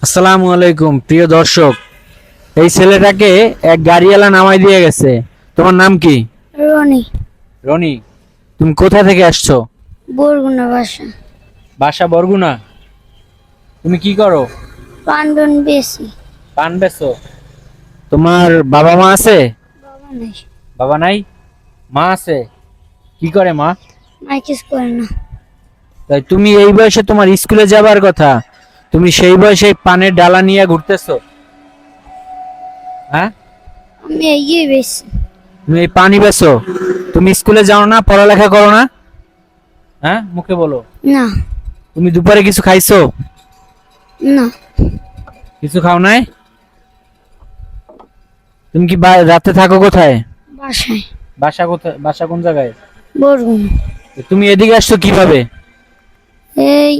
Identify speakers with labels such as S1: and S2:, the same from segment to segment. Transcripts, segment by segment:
S1: আসসালামু আলাইকুম প্রিয় দর্শক, এই ছেলেটাকে এক গাড়িওয়ালা নামাই দিয়ে গেছে। তোমার নাম কি?
S2: রনি।
S1: রনি, তুমি কোথা থেকে আসছো?
S2: বরগুনা বাসা।
S1: বাসা বরগুনা। তুমি কি করো?
S2: পান্ডন বেশি।
S1: পান বেচো। তোমার বাবা মা আছে?
S2: বাবা নাই।
S1: বাবা নাই, মা আছে। কি করে মা?
S2: মাইকিস করে না।
S1: তাই তুমি এই বয়সে তোমার স্কুলে যাবার কথা, তুমি সেই বয়সে পানের ডালা নিয়ে ঘুরতেছো? হ্যাঁ,
S2: আমি এগিয়ে বেশি।
S1: তুমি এই পানি বেচো? তুমি স্কুলে যাও না, পড়ালেখা করো না? হ্যাঁ, মুখে বলো।
S2: না।
S1: তুমি দুপুরে কিছু খাইছো?
S2: না।
S1: কিছু খাও নাই? তুমি কি রাতে থাকো কোথায়?
S2: বাসায়।
S1: বাসা কোথায়? বাসা কোন জায়গায়?
S2: বরগুনা।
S1: তুমি এদিকে আসছো কিভাবে?
S2: এই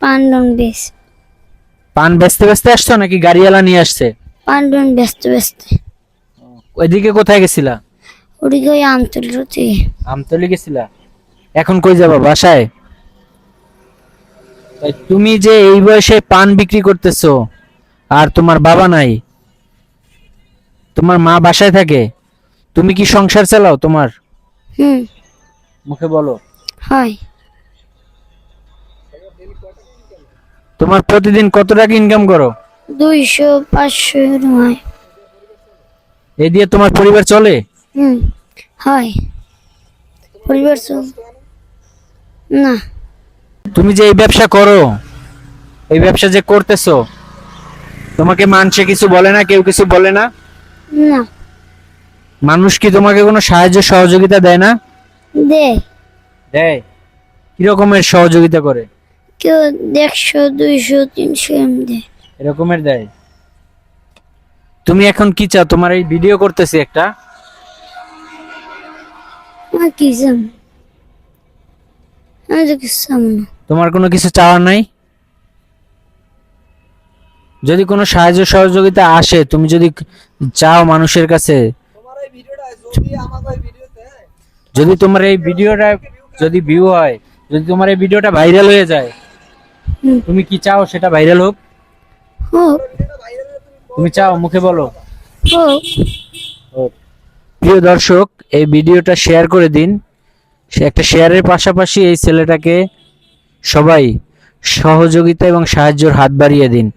S2: পান্ডন বেশি।
S1: পান বেচতে বেচতে আসছো নাকি গাড়িওয়ালা নিয়ে আসছে?
S2: পান্ডন ব্যস্ত ব্যস্ত।
S1: ওইদিকে কোথায় গেছিলা?
S2: ওদিকে ওই আমতলি।
S1: আমতলি গেছিলা। এখন কই যাবা? বাসায়? তাই তুমি যে এই বয়সে পান বিক্রি করতেছো আর তোমার বাবা নাই, তোমার মা বাসায় থাকে, তুমি কি সংসার চালাও তোমার?
S2: হুম।
S1: মুখে বলো।
S2: হয়।
S1: তোমার প্রতিদিন কত টাকা ইনকাম করো?
S2: 200-500 হয়।
S1: এই দিয়ে তোমার পরিবার চলে?
S2: হুম। হয়। পরিবার চল না।
S1: তুমি যে এই ব্যবসা করো, এই ব্যবসা যে করতেছো, তোমাকে মানুষে কিছু বলে না? কেউ কিছু বলে না?
S2: না।
S1: মানুষ কি তোমাকে কোনো সাহায্য সহযোগিতা দেয় না?
S2: দে।
S1: দেয়। কি রকমের সহযোগিতা করে?
S2: কেউ 100-200-300 এম দে।
S1: এরকমের দেয়। তুমি এখন কি চাও? তোমার এই ভিডিও করতেছি একটা,
S2: আমার কি জান, আমি তো কিছু জানি না।
S1: তোমার কোনো কিছু চাওয়ার নাই? যদি কোনো সাহায্য সহযোগিতা আসে, তুমি যদি চাও মানুষের কাছে, যদি তোমার এই ভিডিওটা যদি ভিউ হয়, যদি তোমার এই ভিডিওটা ভাইরাল হয়ে যায়,
S2: হুম।
S1: তুমি কি চাও সেটা ভাইরাল হোক?
S2: হোক।
S1: তুমি চাও? মুখে বলো।
S2: হোক।
S1: প্রিয় দর্শক, এই ভিডিওটা শেয়ার করে দিন। সে একটা শেয়ারের পাশাপাশি এই ছেলেটাকে সবাই সহযোগিতা এবং সাহায্যের হাত বাড়িয়ে দিন।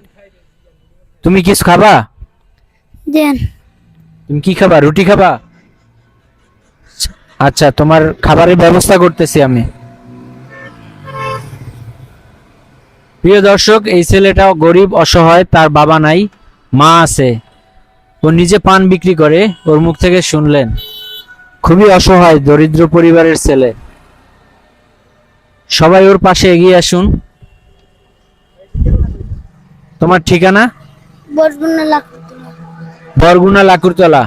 S1: তুমি কিছু খাবা?
S2: দেন।
S1: তুমি কি খাবা? রুটি খাবা? আচ্ছা, তোমার খাবারের ব্যবস্থা করতেছি আমি। প্রিয় দর্শক, এই ছেলেটাও গরিব অসহায়, তার বাবা নাই, মা আছে। ও নিজে পান বিক্রি করে, ওর মুখ থেকে শুনলেন। খুবই অসহায়, দরিদ্র পরিবারের ছেলে। সবাই ওর পাশে এগিয়ে আসুন। তোমার ঠিকানা?
S2: বরগুনা লাগতো।
S1: বরগুনা লাকুরতলা।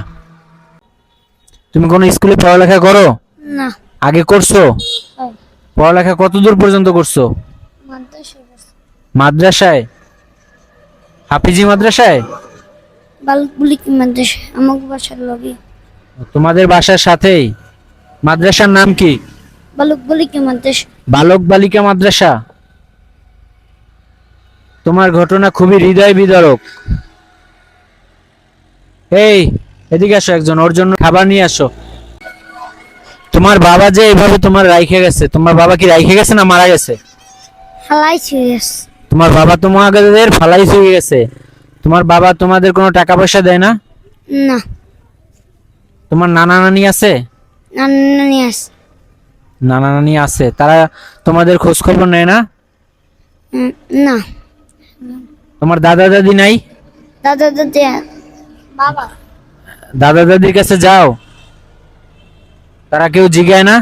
S1: তুমি কোন স্কুলে পড়ালেখা করো?
S2: না।
S1: আগে করছো?
S2: হয়।
S1: পড়ালেখা কত দূর পর্যন্ত করছো?
S2: মাদ্রাসায় পড়ছি।
S1: মাদ্রাসায়? হাফিজি মাদ্রাসায়?
S2: বালক মাদ্রাসা আমাকে বাসার লগে।
S1: তোমাদের বাসার সাথেই? মাদ্রাসার নাম কি?
S2: বালক মাদ্রাসা।
S1: বালক বালিকা মাদ্রাসা। তোমার ঘটনা খুবই হৃদয় বিদারক। এই, এদিকে আসো, একজন ওর জন্য খাবার নিয়ে আসো। তোমার বাবা যে এভাবে তোমার রাইখে গেছে, তোমার বাবা কি রাইখে গেছে না মারা গেছে?
S2: হালাই ছিড়েস।
S1: তোমার বাবা তোমাদের ফালাই চলে গেছে। তোমার বাবা তোমাদের কোনো টাকা পয়সা দেয় না?
S2: না।
S1: তোমার নানা নানি আছে?
S2: নানি আছে।
S1: নানা নানি আছে, তারা তোমাদের খোঁজ খবর নেয় না?
S2: না।
S1: তোমার দাদা দাদি নাই?
S2: দাদা দাদি বাবা।
S1: দাদা দাদির কাছে যাও, তারা কেউ জিগায় না?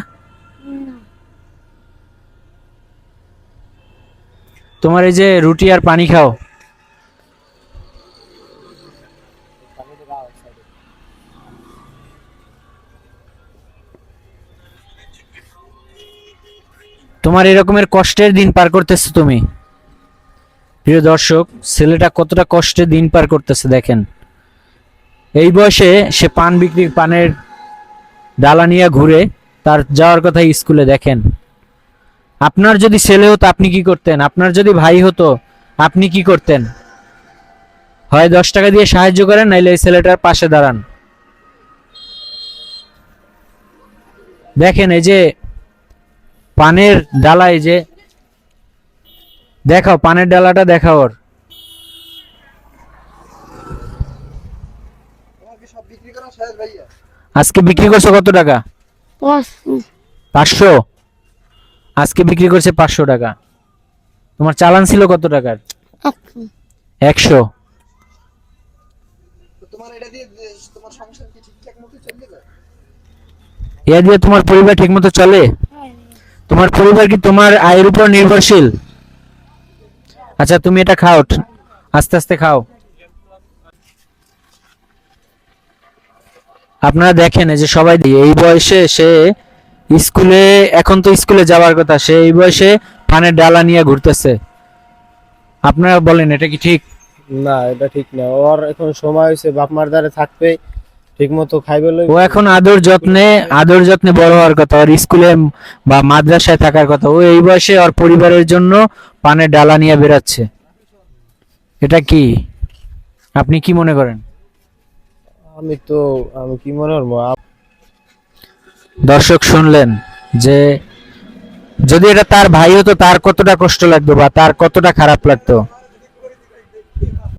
S1: তোমার এই যে রুটি আর পানি খাও। তোমার এরকমের কষ্টের দিন পার করতেছো তুমি। প্রিয় দর্শক, ছেলেটা কতটা কষ্টে দিন পার করতেছে দেখেন। এই বয়সে সে পানের ডালা নিয়ে ঘুরে, তার যাওয়ার কথা স্কুলে। দেখেন, আপনার যদি ছেলে হতো আপনি কি করতেন? আপনার যদি ভাই হতো আপনি কি করতেন? হয় 10 টাকা দিয়ে সাহায্য করেন, নাইলে এই ছেলেটার পাশে দাঁড়ান। দেখেন এই যে পানের ডালা, এই যে দেখাও পানের ডালাটা, দেখাও ওর। আজকে বিক্রি করছো কত টাকা? 500। আজকে বিক্রি করছে 500 টাকা। তোমার চালান ছিল কত টাকার? 100। এ দিয়ে তোমার পরিবার ঠিক মতো চলে? তোমার পরিবার কি তোমার আয়ের উপর নির্ভরশীল? আচ্ছা তুমি এটা খাও, আস্তে আস্তে খাও। আপনারা দেখেন এই যে সবাই এই বয়সে সে স্কুলে, এখন তো স্কুলে যাওয়ার কথা, সে এই বয়সে পানের ডালা নিয়ে ঘুরতেছে। আপনারা বলেন এটা কি ঠিক?
S3: না, এটা ঠিক না। ওর এখন সময় হয়েছে, বাপ মার দ্বারে থাকবে, ঠিক মতো খাইবে লই।
S1: ও এখন আদর যত্নে বড় হওয়ার কথা, ওর স্কুলে বা মাদ্রাসায় থাকার কথা। ও এই বয়সে ওর পরিবারের জন্য পানের ডালা নিয়ে বেরাচ্ছে। এটা কি, আপনি কি মনে করেন?
S3: আমি কি মনে করবো?
S1: দর্শক শুনলেন যে যদি এটা তার ভাই হতো তার কতটা কষ্ট লাগতো বা তার কতটা খারাপ লাগতো।